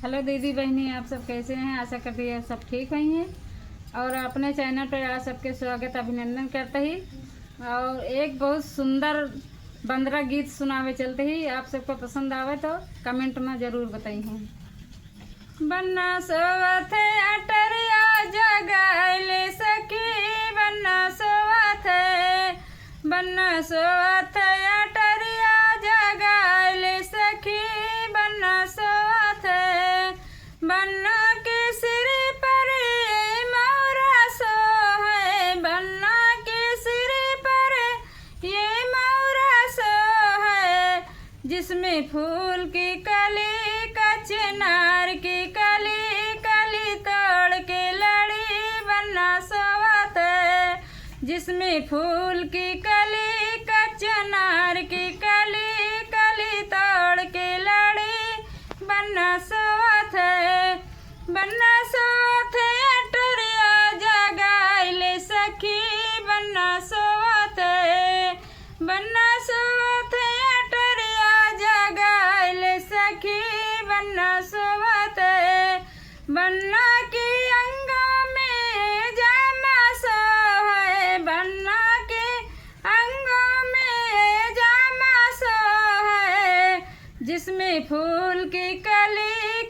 Hello दीदी बहनी, आप सब कैसे हैं? आशा करती है सब ठीक ही हैं। और अपने चैनल पर आज सबके स्वागत अभिनंदन करते ही और एक बहुत सुंदर बंदरा गीत सुनावे चलते ही आप सबको पसंद आवे तो कमेंट में ज़रूर बताइए। बन्ना सोवत अटरिया जगाइले सखी, बन्ना सोवत अटरिया जगाइले सखी, बन्ना सोवत बन्ना के सिर पर मोरा सो है, बन्ना के सिर पर ये मोरा सो है, जिसमें फूल की कली कचनार की कली कली तोड़ के लड़ी बन्ना सोवत है, जिसमें फूल की कली कचनार की कली कली तोड़ के लड़ी बन्ना सोवत है। बन्ना सोवत अटरिया जगाइले सखी, बन्ना सोवत बन्ना सोवत अटरिया जगाइले सखी, बन्ना सोवत बन्ना की अंगों में जामा सो है, बन्ना के अंगों में जामा सो है, जिसमें फूल की कली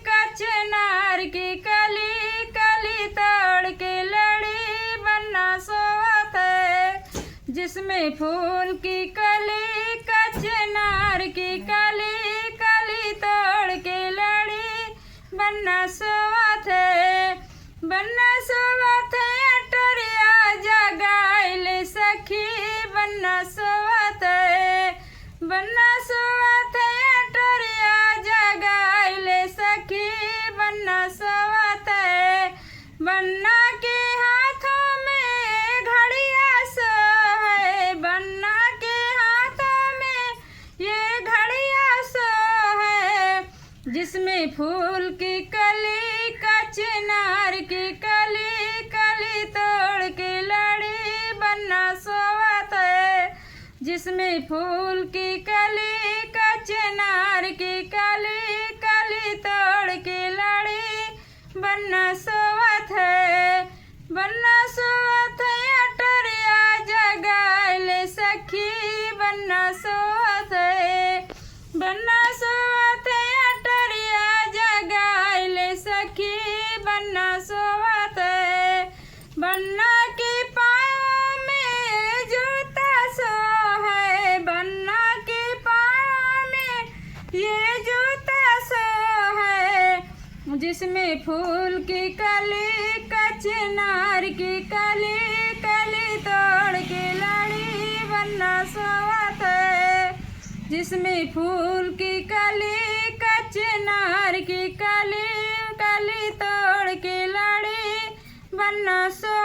कचनार की कली कली तोड़ के लड़ी बन्ना सोवत है, जिसमें फूल की कली कचनार की कली कली तोड़ के लड़ी बन्ना सोवत है। बन्ना सोवत अटरिया जगाइले सखी, बन्ना सोवत बन्ना सोवत अटरिया जगाइले सखी, बन्ना सोवत बन्ना के हाथों में घड़िया सो है, बन्ना के हाथों में ये घड़िया सो है, जिसमें फूल की कली कचनार की कली कली तोड़ के लड़ी बन्ना सोवत है, जिसमें फूल की कली कचनार की कली कली तोड़ के लड़ी बन्ना सोवत है। बन्ना सोवत अटरिया जगाइले सखी, बन्ना सोवत बन्ना सोवत अटरिया जगाइले सखी, बन्ना सोवत बन्ना के पाँव में जूता सो है, बन्ना के पाँव में ये जूता सो है, जिसमें फूल की कली कचनार की कली कली तोड़ के लड़ी बन्ना सोवत है, जिसमें फूल की कली कचनार की कली कली तोड़ के लड़ी बन्ना सो